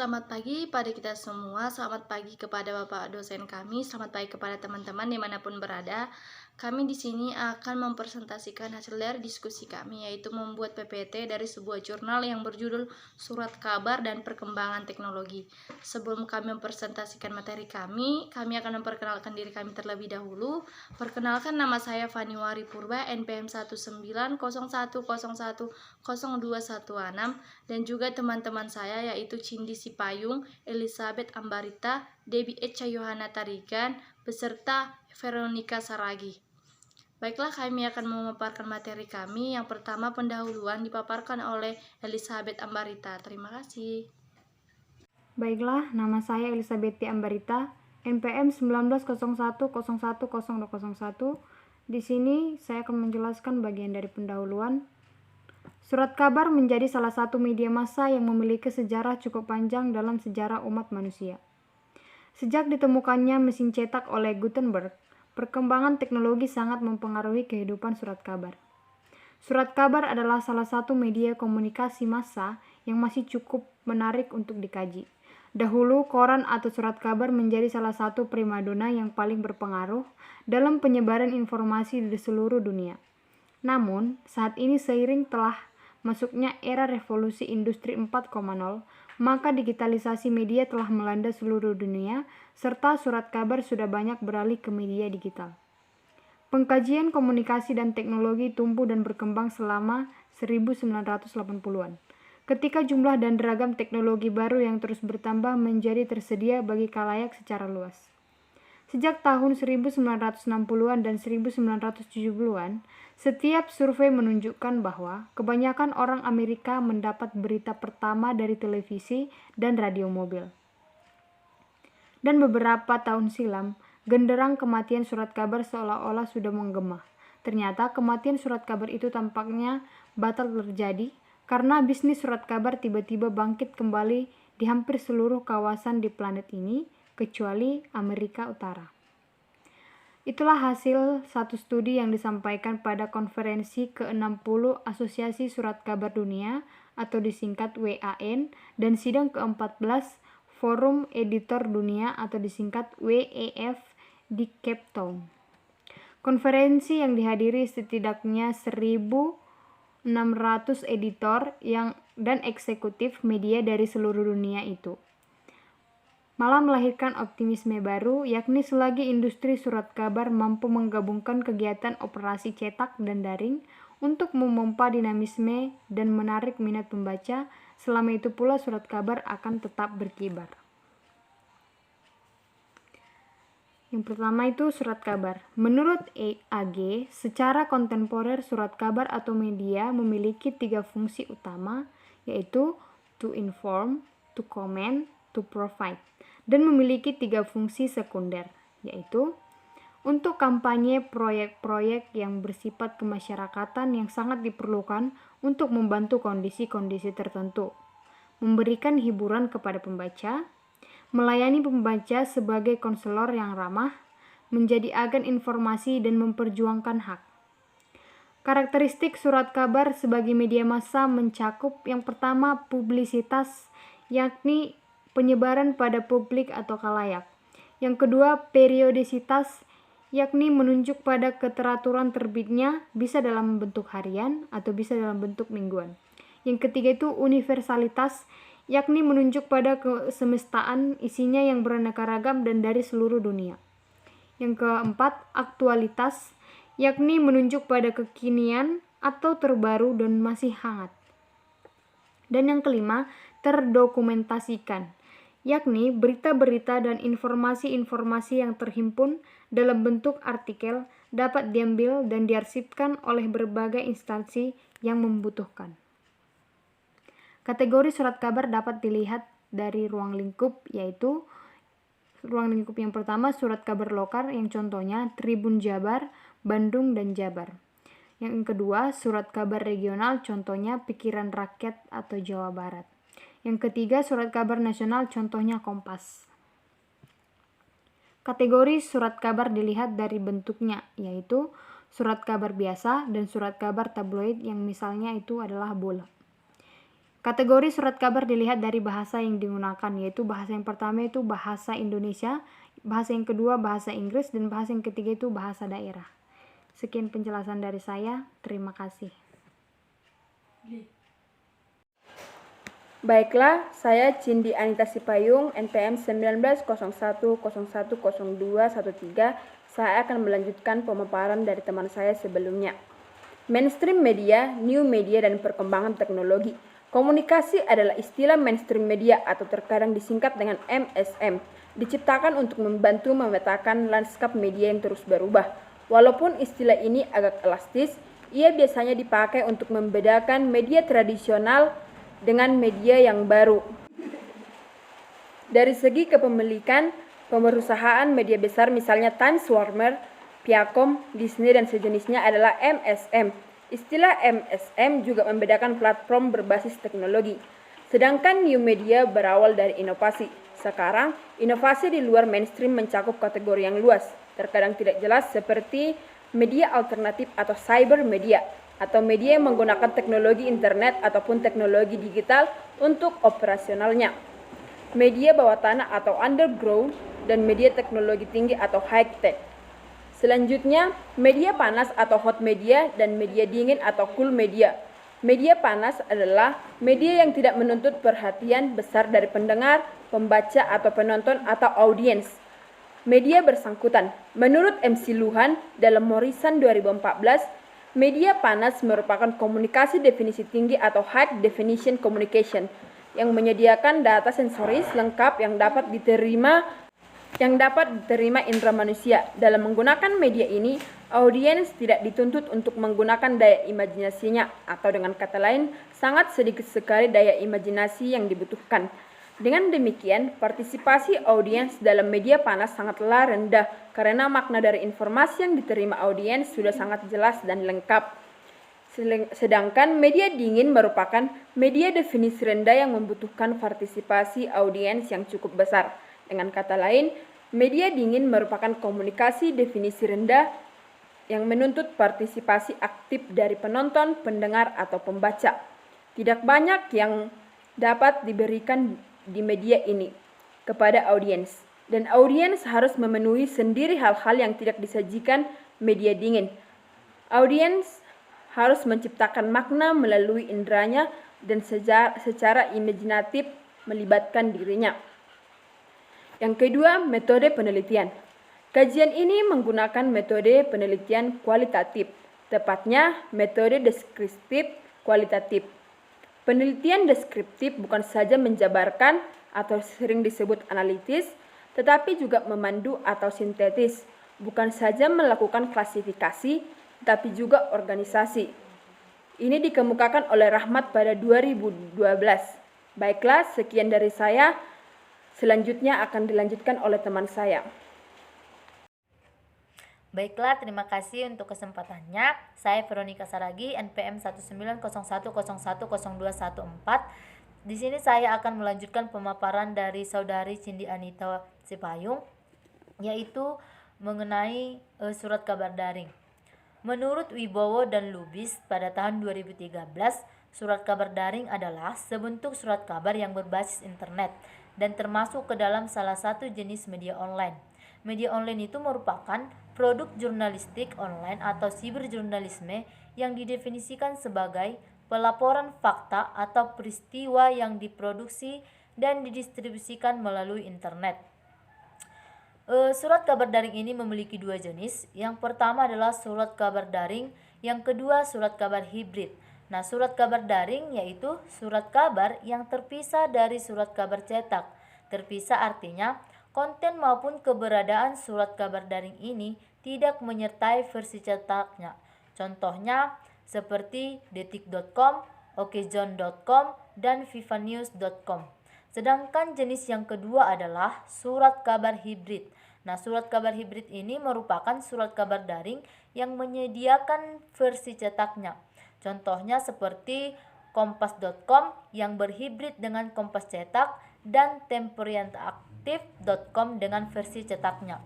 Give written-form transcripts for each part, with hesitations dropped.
Selamat pagi pada kita semua, selamat pagi kepada Bapak dosen kami, selamat pagi kepada teman-teman dimanapun berada. Kami di sini akan mempresentasikan hasil dari diskusi kami, yaitu membuat PPT dari sebuah jurnal yang berjudul Surat Kabar dan Perkembangan Teknologi. Sebelum kami mempresentasikan materi kami akan memperkenalkan diri kami terlebih dahulu. Perkenalkan, nama saya Faniwari Purba, NPM 19010102016, dan juga teman-teman saya yaitu Cindy Sipayung, Elizabeth Ambarita, Debbie Echa Yohana Tarigan, beserta Veronica Saragi. Baiklah, kami akan memaparkan materi kami. Yang pertama, pendahuluan dipaparkan oleh Elizabeth Ambarita. Terima kasih. Baiklah, nama saya Elizabeth Ambarita, NPM 1901010201. Di sini saya akan menjelaskan bagian dari pendahuluan. Surat kabar menjadi salah satu media massa yang memiliki sejarah cukup panjang dalam sejarah umat manusia. Sejak ditemukannya mesin cetak oleh Gutenberg, perkembangan teknologi sangat mempengaruhi kehidupan surat kabar. Surat kabar adalah salah satu media komunikasi massa yang masih cukup menarik untuk dikaji. Dahulu, koran atau surat kabar menjadi salah satu primadona yang paling berpengaruh dalam penyebaran informasi di seluruh dunia. Namun, saat ini seiring telah masuknya era revolusi industri 4.0, maka digitalisasi media telah melanda seluruh dunia, serta surat kabar sudah banyak beralih ke media digital. Pengkajian komunikasi dan teknologi tumbuh dan berkembang selama 1980-an. Ketika jumlah dan ragam teknologi baru yang terus bertambah menjadi tersedia bagi khalayak secara luas. Sejak tahun 1960-an dan 1970-an, setiap survei menunjukkan bahwa kebanyakan orang Amerika mendapat berita pertama dari televisi dan radio mobil. Dan beberapa tahun silam, genderang kematian surat kabar seolah-olah sudah menggema. Ternyata kematian surat kabar itu tampaknya batal terjadi karena bisnis surat kabar tiba-tiba bangkit kembali di hampir seluruh kawasan di planet ini, kecuali Amerika Utara. Itulah hasil satu studi yang disampaikan pada konferensi ke-60 Asosiasi Surat Kabar Dunia atau disingkat WAN dan sidang ke-14 Forum Editor Dunia atau disingkat WEF di Cape Town. Konferensi yang dihadiri setidaknya 1.600 editor dan eksekutif media dari seluruh dunia itu. Malah melahirkan optimisme baru, yakni selagi industri surat kabar mampu menggabungkan kegiatan operasi cetak dan daring untuk memompa dinamisme dan menarik minat pembaca, selama itu pula surat kabar akan tetap berkibar. Yang pertama itu surat kabar. Menurut AG, secara kontemporer surat kabar atau media memiliki 3 fungsi utama, yaitu to inform, to comment, to provide, dan memiliki 3 fungsi sekunder, yaitu untuk kampanye proyek-proyek yang bersifat kemasyarakatan yang sangat diperlukan untuk membantu kondisi-kondisi tertentu, memberikan hiburan kepada pembaca, melayani pembaca sebagai konselor yang ramah, menjadi agen informasi dan memperjuangkan hak. Karakteristik surat kabar sebagai media massa mencakup yang pertama publisitas, yakni penyebaran pada publik atau khalayak. Yang kedua periodisitas, yakni menunjuk pada keteraturan terbitnya, bisa dalam bentuk harian atau bisa dalam bentuk mingguan. Yang ketiga itu universalitas, yakni menunjuk pada kesemestaan, isinya yang beraneka ragam dan dari seluruh dunia. Yang keempat, aktualitas, yakni menunjuk pada kekinian atau terbaru dan masih hangat. Dan yang kelima, terdokumentasikan, yakni berita-berita dan informasi-informasi yang terhimpun dalam bentuk artikel dapat diambil dan diarsipkan oleh berbagai instansi yang membutuhkan. Kategori surat kabar dapat dilihat dari ruang lingkup, yaitu ruang lingkup yang pertama surat kabar lokal yang contohnya Tribun Jabar, Bandung, dan Jabar. Yang kedua surat kabar regional contohnya Pikiran Rakyat atau Jawa Barat. Yang ketiga surat kabar nasional contohnya Kompas. Kategori surat kabar dilihat dari bentuknya, yaitu surat kabar biasa dan surat kabar tabloid yang misalnya itu adalah bola. Kategori surat kabar dilihat dari bahasa yang digunakan, yaitu bahasa yang pertama itu bahasa Indonesia, bahasa yang kedua bahasa Inggris, dan bahasa yang ketiga itu bahasa daerah. Sekian penjelasan dari saya, terima kasih. Baiklah, saya Cindy Anita Sipayung, NPM 1901010213. Saya akan melanjutkan pemaparan dari teman saya sebelumnya. Mainstream media, new media, dan perkembangan teknologi. Komunikasi adalah istilah mainstream media atau terkadang disingkat dengan MSM. Diciptakan untuk membantu memetakan lanskap media yang terus berubah. Walaupun istilah ini agak elastis, ia biasanya dipakai untuk membedakan media tradisional dengan media yang baru. Dari segi kepemilikan, perusahaan media besar misalnya Times Warner, Viacom, Disney, dan sejenisnya adalah MSM. Istilah MSM juga membedakan platform berbasis teknologi. Sedangkan new media berawal dari inovasi. Sekarang, inovasi di luar mainstream mencakup kategori yang luas, terkadang tidak jelas seperti media alternatif atau cyber media, atau media yang menggunakan teknologi internet ataupun teknologi digital untuk operasionalnya. Media bawah tanah atau underground, dan media teknologi tinggi atau high tech. Selanjutnya, media panas atau hot media dan media dingin atau cool media. Media panas adalah media yang tidak menuntut perhatian besar dari pendengar, pembaca atau penonton atau audiens. Media bersangkutan. Menurut MC Luhan dalam Morrison 2014, media panas merupakan komunikasi definisi tinggi atau high definition communication yang menyediakan data sensoris lengkap yang dapat diterima indera manusia. Dalam menggunakan media ini, audiens tidak dituntut untuk menggunakan daya imajinasinya, atau dengan kata lain, sangat sedikit sekali daya imajinasi yang dibutuhkan. Dengan demikian, partisipasi audiens dalam media panas sangatlah rendah karena makna dari informasi yang diterima audiens sudah sangat jelas dan lengkap. Sedangkan media dingin merupakan media definisi rendah yang membutuhkan partisipasi audiens yang cukup besar. Dengan kata lain, media dingin merupakan komunikasi definisi rendah yang menuntut partisipasi aktif dari penonton, pendengar, atau pembaca. Tidak banyak yang dapat diberikan di media ini kepada audiens, dan audiens harus memenuhi sendiri hal-hal yang tidak disajikan media dingin. Audiens harus menciptakan makna melalui inderanya dan secara imajinatif melibatkan dirinya. Yang kedua, metode penelitian. Kajian ini menggunakan metode penelitian kualitatif, tepatnya metode deskriptif kualitatif. Penelitian deskriptif bukan saja menjabarkan atau sering disebut analitis, tetapi juga memandu atau sintetis, bukan saja melakukan klasifikasi, tapi juga organisasi. Ini dikemukakan oleh Rahmat pada 2012. Baiklah, sekian dari saya. Selanjutnya akan dilanjutkan oleh teman saya. Baiklah, terima kasih untuk kesempatannya. Saya Veronica Saragi, NPM 1901010214. Di sini saya akan melanjutkan pemaparan dari saudari Cindy Anita Sipayung, yaitu mengenai surat kabar daring. Menurut Wibowo dan Lubis pada tahun 2013, surat kabar daring adalah sebentuk surat kabar yang berbasis internet dan termasuk ke dalam salah satu jenis media online. Media online itu merupakan produk jurnalistik online atau siberjurnalisme yang didefinisikan sebagai pelaporan fakta atau peristiwa yang diproduksi dan didistribusikan melalui internet. Surat kabar daring ini memiliki dua jenis. Yang pertama adalah surat kabar daring, yang kedua surat kabar hibrid. Nah, surat kabar daring yaitu surat kabar yang terpisah dari surat kabar cetak. Terpisah artinya konten maupun keberadaan surat kabar daring ini tidak menyertai versi cetaknya. Contohnya seperti detik.com, okezone.com, dan vivanews.com. Sedangkan jenis yang kedua adalah surat kabar hibrid. Nah, surat kabar hibrid ini merupakan surat kabar daring yang menyediakan versi cetaknya. Contohnya seperti kompas.com yang berhibrid dengan Kompas cetak dan temporinteraktif.com dengan versi cetaknya.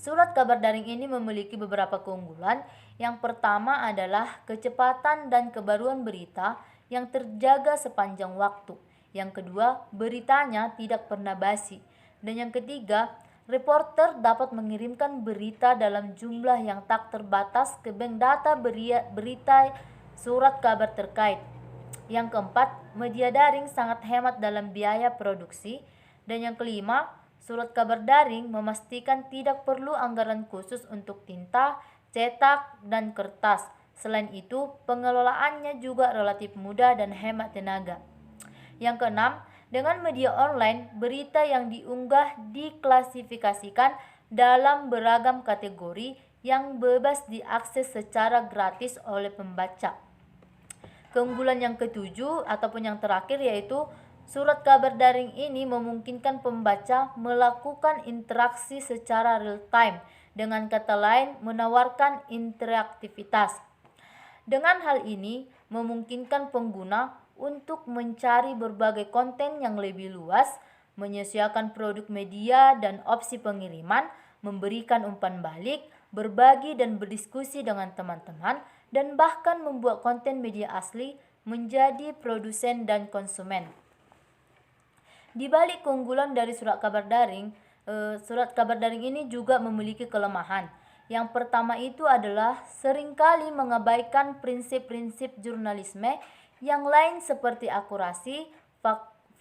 Surat kabar daring ini memiliki beberapa keunggulan. Yang pertama adalah kecepatan dan kebaruan berita yang terjaga sepanjang waktu. Yang kedua, beritanya tidak pernah basi. Dan yang ketiga, reporter dapat mengirimkan berita dalam jumlah yang tak terbatas ke bank data berita surat kabar terkait. Yang keempat, media daring sangat hemat dalam biaya produksi. Dan yang kelima, surat kabar daring memastikan tidak perlu anggaran khusus untuk tinta, cetak, dan kertas. Selain itu, pengelolaannya juga relatif mudah dan hemat tenaga. Yang keenam, dengan media online, berita yang diunggah diklasifikasikan dalam beragam kategori yang bebas diakses secara gratis oleh pembaca. Keunggulan yang ketujuh ataupun yang terakhir yaitu surat kabar daring ini memungkinkan pembaca melakukan interaksi secara real time, dengan kata lain menawarkan interaktivitas. Dengan hal ini memungkinkan pengguna untuk mencari berbagai konten yang lebih luas, menyesuaikan produk media dan opsi pengiriman, memberikan umpan balik, berbagi dan berdiskusi dengan teman-teman, dan bahkan membuat konten media asli menjadi produsen dan konsumen. Di balik keunggulan dari surat kabar daring ini juga memiliki kelemahan. Yang pertama itu adalah seringkali mengabaikan prinsip-prinsip jurnalisme yang lain seperti akurasi,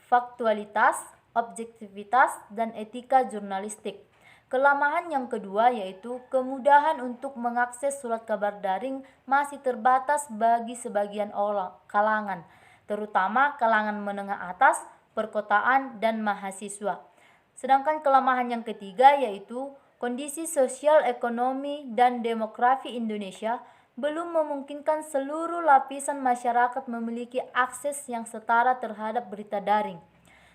faktualitas, objektivitas, dan etika jurnalistik. Kelemahan yang kedua yaitu kemudahan untuk mengakses surat kabar daring masih terbatas bagi sebagian kalangan, terutama kalangan menengah atas, perkotaan, dan mahasiswa. Sedangkan kelemahan yang ketiga yaitu kondisi sosial, ekonomi, dan demografi Indonesia belum memungkinkan seluruh lapisan masyarakat memiliki akses yang setara terhadap berita daring.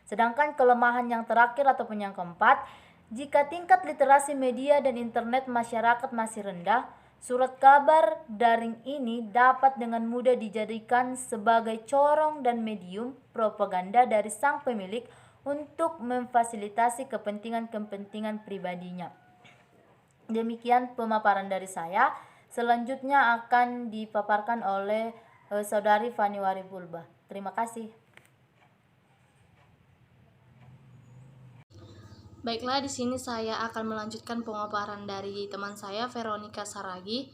Sedangkan kelemahan yang terakhir ataupun yang keempat, jika tingkat literasi media dan internet masyarakat masih rendah, surat kabar daring ini dapat dengan mudah dijadikan sebagai corong dan medium propaganda dari sang pemilik untuk memfasilitasi kepentingan-kepentingan pribadinya. Demikian pemaparan dari saya. Selanjutnya akan dipaparkan oleh Saudari Fani Waripulba. Terima kasih. Baiklah, di sini saya akan melanjutkan pemaparan dari teman saya Veronica Saragi,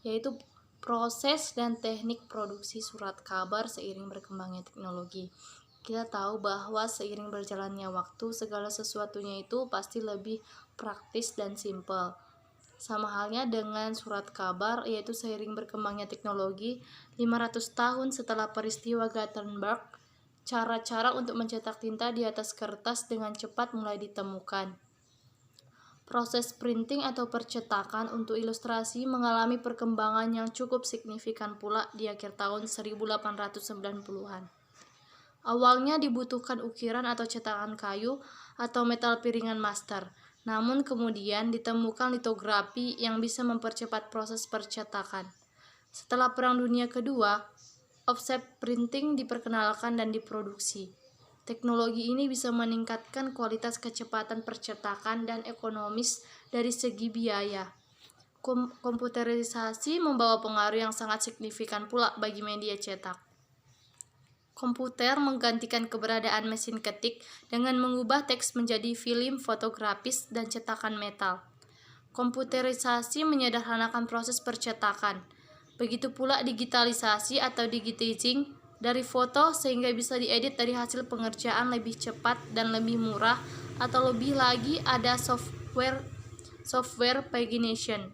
yaitu proses dan teknik produksi surat kabar seiring berkembangnya teknologi. Kita tahu bahwa seiring berjalannya waktu, segala sesuatunya itu pasti lebih praktis dan simpel. Sama halnya dengan surat kabar, yaitu seiring berkembangnya teknologi, 500 tahun setelah peristiwa Gutenberg, cara-cara untuk mencetak tinta di atas kertas dengan cepat mulai ditemukan. Proses printing atau percetakan untuk ilustrasi mengalami perkembangan yang cukup signifikan pula di akhir tahun 1890-an. Awalnya dibutuhkan ukiran atau cetakan kayu atau metal piringan master. Namun kemudian ditemukan litografi yang bisa mempercepat proses percetakan. Setelah Perang Dunia Kedua, offset printing diperkenalkan dan diproduksi. Teknologi ini bisa meningkatkan kualitas kecepatan percetakan dan ekonomis dari segi biaya. Komputerisasi membawa pengaruh yang sangat signifikan pula bagi media cetak. Komputer menggantikan keberadaan mesin ketik dengan mengubah teks menjadi film fotografis dan cetakan metal. Komputerisasi menyederhanakan proses percetakan. Begitu pula digitalisasi atau digitizing dari foto sehingga bisa diedit dari hasil pengerjaan lebih cepat dan lebih murah, atau lebih lagi ada software pagination.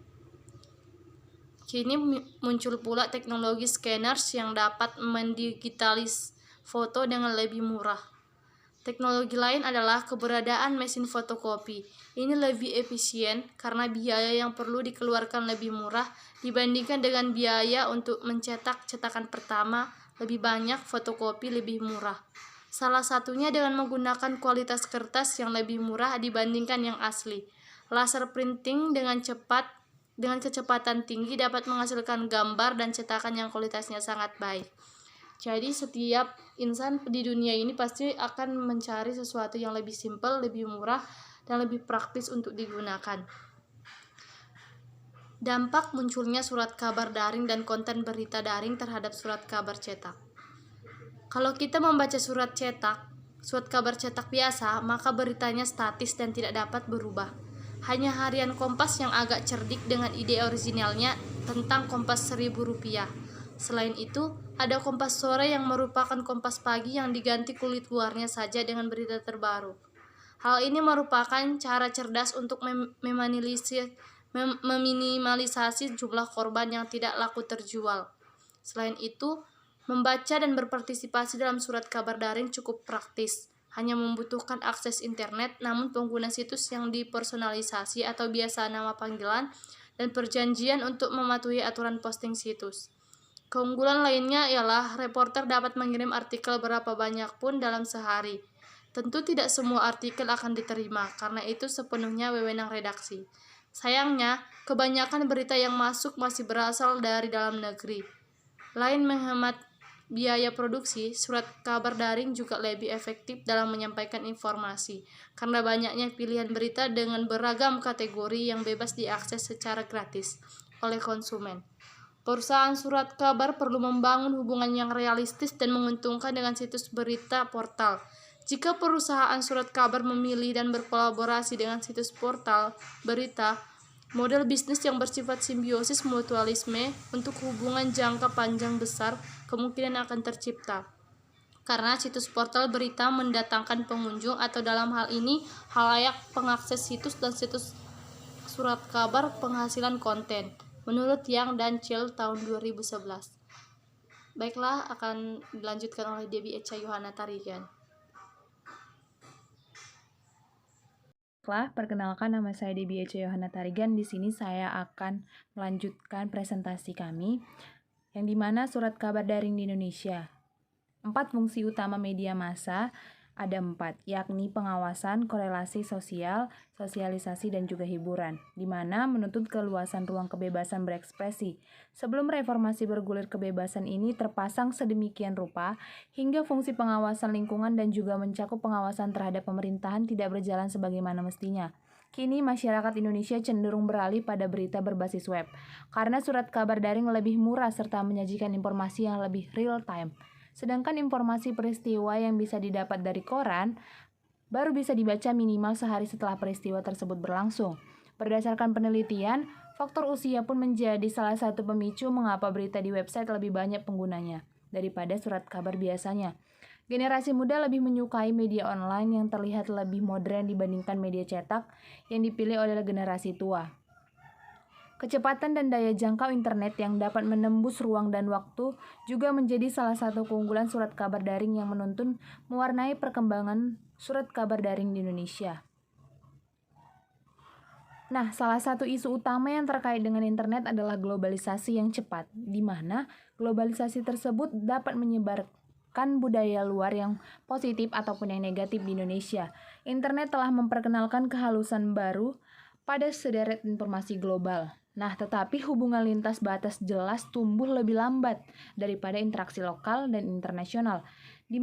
Kini muncul pula teknologi scanners yang dapat mendigitalis foto dengan lebih murah. Teknologi lain adalah keberadaan mesin fotokopi. Ini lebih efisien karena biaya yang perlu dikeluarkan lebih murah dibandingkan dengan biaya untuk mencetak cetakan pertama. Lebih banyak fotokopi lebih murah. Salah satunya dengan menggunakan kualitas kertas yang lebih murah dibandingkan yang asli. Laser printing dengan kecepatan tinggi dapat menghasilkan gambar dan cetakan yang kualitasnya sangat baik. Jadi setiap insan di dunia ini pasti akan mencari sesuatu yang lebih simpel, lebih murah, dan lebih praktis untuk digunakan. Dampak munculnya surat kabar daring dan konten berita daring terhadap surat kabar cetak. Kalau kita membaca surat kabar cetak biasa, maka beritanya statis dan tidak dapat berubah. Hanya harian Kompas yang agak cerdik dengan ide originalnya tentang Kompas Rp1.000. Selain itu, ada Kompas Sore yang merupakan Kompas Pagi yang diganti kulit luarnya saja dengan berita terbaru. Hal ini merupakan cara cerdas untuk meminimalisasi jumlah korban yang tidak laku terjual. Selain itu, membaca dan berpartisipasi dalam surat kabar daring cukup praktis. Hanya membutuhkan akses internet, namun pengguna situs yang dipersonalisasi atau biasa nama panggilan dan perjanjian untuk mematuhi aturan posting situs. Keunggulan lainnya ialah reporter dapat mengirim artikel berapa banyak pun dalam sehari. Tentu tidak semua artikel akan diterima, karena itu sepenuhnya wewenang redaksi. Sayangnya, kebanyakan berita yang masuk masih berasal dari dalam negeri. Lain menghemat biaya produksi, surat kabar daring juga lebih efektif dalam menyampaikan informasi, karena banyaknya pilihan berita dengan beragam kategori yang bebas diakses secara gratis oleh konsumen. Perusahaan surat kabar perlu membangun hubungan yang realistis dan menguntungkan dengan situs berita portal. Jika perusahaan surat kabar memilih dan berkolaborasi dengan situs portal berita, model bisnis yang bersifat simbiosis mutualisme untuk hubungan jangka panjang besar kemungkinan akan tercipta. Karena situs portal berita mendatangkan pengunjung atau dalam hal ini halayak pengakses situs dan situs surat kabar penghasilan konten. Menurut Yang dan Chill tahun 2011. Baiklah, akan dilanjutkan oleh Debbie Echa Yohana Tarigan. Perkenalkan, nama saya Debbie Echa Yohana Tarigan. Di sini saya akan melanjutkan presentasi kami, yang dimana surat kabar daring di Indonesia. 4 fungsi utama media massa ada 4, yakni pengawasan, korelasi sosial, sosialisasi, dan juga hiburan, di mana menuntut keluasan ruang kebebasan berekspresi. Sebelum reformasi bergulir, kebebasan ini terpasang sedemikian rupa hingga fungsi pengawasan lingkungan dan juga mencakup pengawasan terhadap pemerintahan tidak berjalan sebagaimana mestinya. Kini masyarakat Indonesia cenderung beralih pada berita berbasis web, karena surat kabar daring lebih murah serta menyajikan informasi yang lebih real time. Sedangkan informasi peristiwa yang bisa didapat dari koran baru bisa dibaca minimal sehari setelah peristiwa tersebut berlangsung. Berdasarkan penelitian, faktor usia pun menjadi salah satu pemicu mengapa berita di website lebih banyak penggunanya daripada surat kabar biasanya. Generasi muda lebih menyukai media online yang terlihat lebih modern dibandingkan media cetak yang dipilih oleh generasi tua. Kecepatan dan daya jangkau internet yang dapat menembus ruang dan waktu juga menjadi salah satu keunggulan surat kabar daring yang menuntun mewarnai perkembangan surat kabar daring di Indonesia. Nah, salah satu isu utama yang terkait dengan internet adalah globalisasi yang cepat, di mana globalisasi tersebut dapat menyebarkan budaya luar yang positif ataupun yang negatif di Indonesia. Internet telah memperkenalkan kehalusan baru pada sederet informasi global. Nah, tetapi hubungan lintas batas jelas tumbuh lebih lambat daripada interaksi lokal dan internasional. Di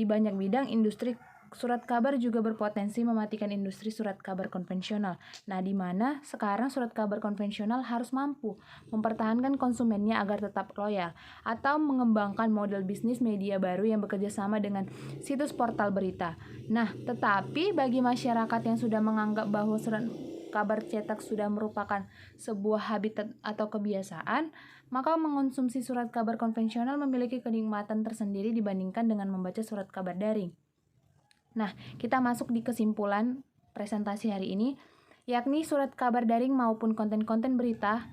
banyak bidang, industri surat kabar juga berpotensi mematikan industri surat kabar konvensional. Nah, di mana sekarang surat kabar konvensional harus mampu mempertahankan konsumennya agar tetap loyal, atau mengembangkan model bisnis media baru yang bekerja sama dengan situs portal berita. Nah, tetapi bagi masyarakat yang sudah menganggap bahwa surat kabar cetak sudah merupakan sebuah habitat atau kebiasaan, maka mengonsumsi surat kabar konvensional memiliki kenikmatan tersendiri dibandingkan dengan membaca surat kabar daring. Nah, kita masuk di kesimpulan presentasi hari ini, yakni surat kabar daring maupun konten-konten berita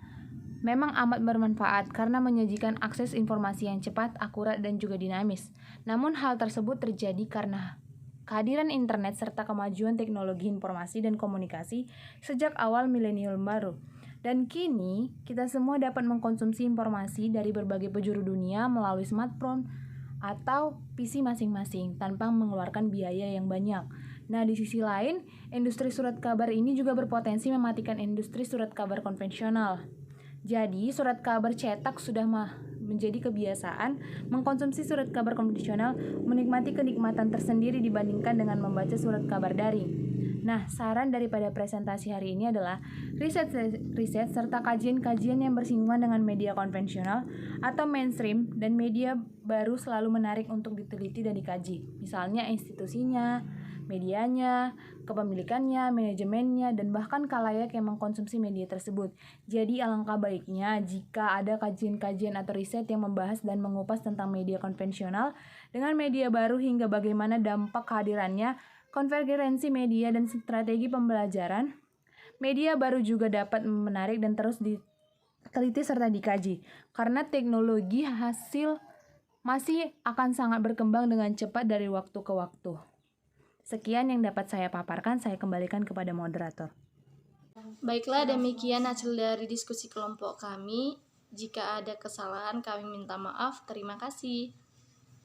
memang amat bermanfaat karena menyajikan akses informasi yang cepat, akurat, dan juga dinamis. Namun hal tersebut terjadi karena kehadiran internet serta kemajuan teknologi informasi dan komunikasi sejak awal milenium baru. Dan kini, kita semua dapat mengkonsumsi informasi dari berbagai penjuru dunia melalui smartphone atau PC masing-masing tanpa mengeluarkan biaya yang banyak. Nah, di sisi lain, industri surat kabar ini juga berpotensi mematikan industri surat kabar konvensional. Jadi, surat kabar cetak sudah menjadi kebiasaan, mengkonsumsi surat kabar konvensional menikmati kenikmatan tersendiri dibandingkan dengan membaca surat kabar daring. Nah, saran daripada presentasi hari ini adalah riset serta kajian-kajian yang bersinggungan dengan media konvensional atau mainstream dan media baru selalu menarik untuk diteliti dan dikaji. Misalnya institusinya, medianya, kepemilikannya, manajemennya, dan bahkan khalayak yang mengkonsumsi media tersebut. Jadi alangkah baiknya jika ada kajian-kajian atau riset yang membahas dan mengupas tentang media konvensional dengan media baru hingga bagaimana dampak kehadirannya, konvergensi media dan strategi pembelajaran. Media baru juga dapat menarik dan terus diteliti serta dikaji, karena teknologi hasil masih akan sangat berkembang dengan cepat dari waktu ke waktu. Sekian yang dapat saya paparkan, saya kembalikan kepada moderator. Baiklah, demikian hasil dari diskusi kelompok kami. Jika ada kesalahan, kami minta maaf. Terima kasih.